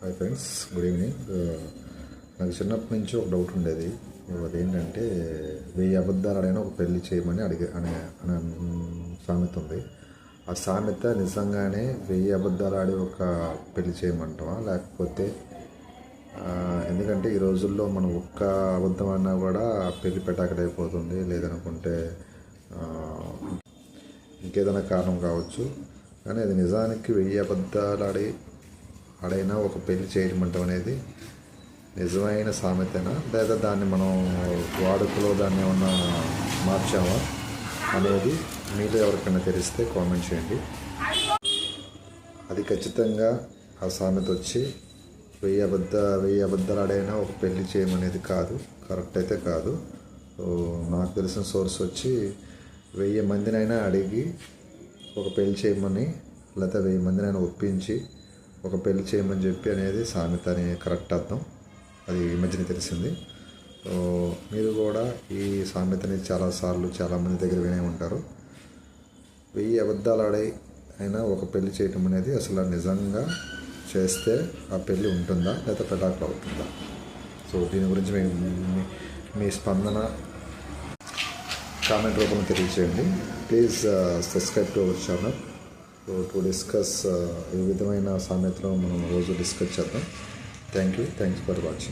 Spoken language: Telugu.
Hi friends, good evening. నాకు చిన్నప్పటి నుంచి ఒక డౌట్ ఉండేది. అదేంటంటే 1000 అబద్ధాలు ఆడైనా ఒక పెళ్లి చేయమని అనే అనే సామెత ఉంది. ఆ సామెత నిజంగానే 1000 అబద్ధాలు ఆడి ఒక పెళ్లి చేయమంటావా, లేకపోతే ఎందుకంటే ఈ రోజుల్లో మనం ఒక్క అబద్ధం అన్నా కూడా పెళ్లి పెటాకలైపోతుంది, లేదనుకుంటే ఇంకేదైనా కారణం కావచ్చు. కానీ అది నిజానికి 1000 అబద్ధాలు ఆడైనా ఒక పెళ్లి చేయమంటాం అనేది నిజమైన సామెతేనా, లేదా దాన్ని మనం వాడుకలో దాన్ని ఏమన్నా మార్చామా అనేది మీలో ఎవరికైనా తెలిస్తే కామెంట్ చేయండి. అది ఖచ్చితంగా ఆ సామెత వచ్చి 1000 అబద్ధాలు ఆడైనా ఒక పెళ్లి చేయమనేది కాదు, కరెక్ట్ అయితే కాదు. నాకు తెలిసిన సోర్స్ వచ్చి 1000 మందినైనా అడిగి ఒక పెళ్లి చేయమని, లేకపోతే 1000 మందినైనా ఒప్పించి ఒక పెళ్లి చేయమని చెప్పి అనేది సామెత అని కరెక్ట్ అర్థం. అది ఈ మధ్యన తెలిసింది. మీరు కూడా ఈ సామెతని చాలామంది దగ్గర వినే ఉంటారు. 1000 అబద్ధాలు అయినా ఒక పెళ్లి చేయటం అనేది అసలు నిజంగా చేస్తే ఆ పెళ్ళి ఉంటుందా, లేదా పెటాకులు అవుతుందా? సో దీని గురించి మీ స్పందన కామెంట్ రూపంలో తెలియచేయండి. Please subscribe to our channel. To discuss ఈ విధమైన సామెతలో మనం రోజు డిస్కస్ చేద్దాం. Thank you for watching.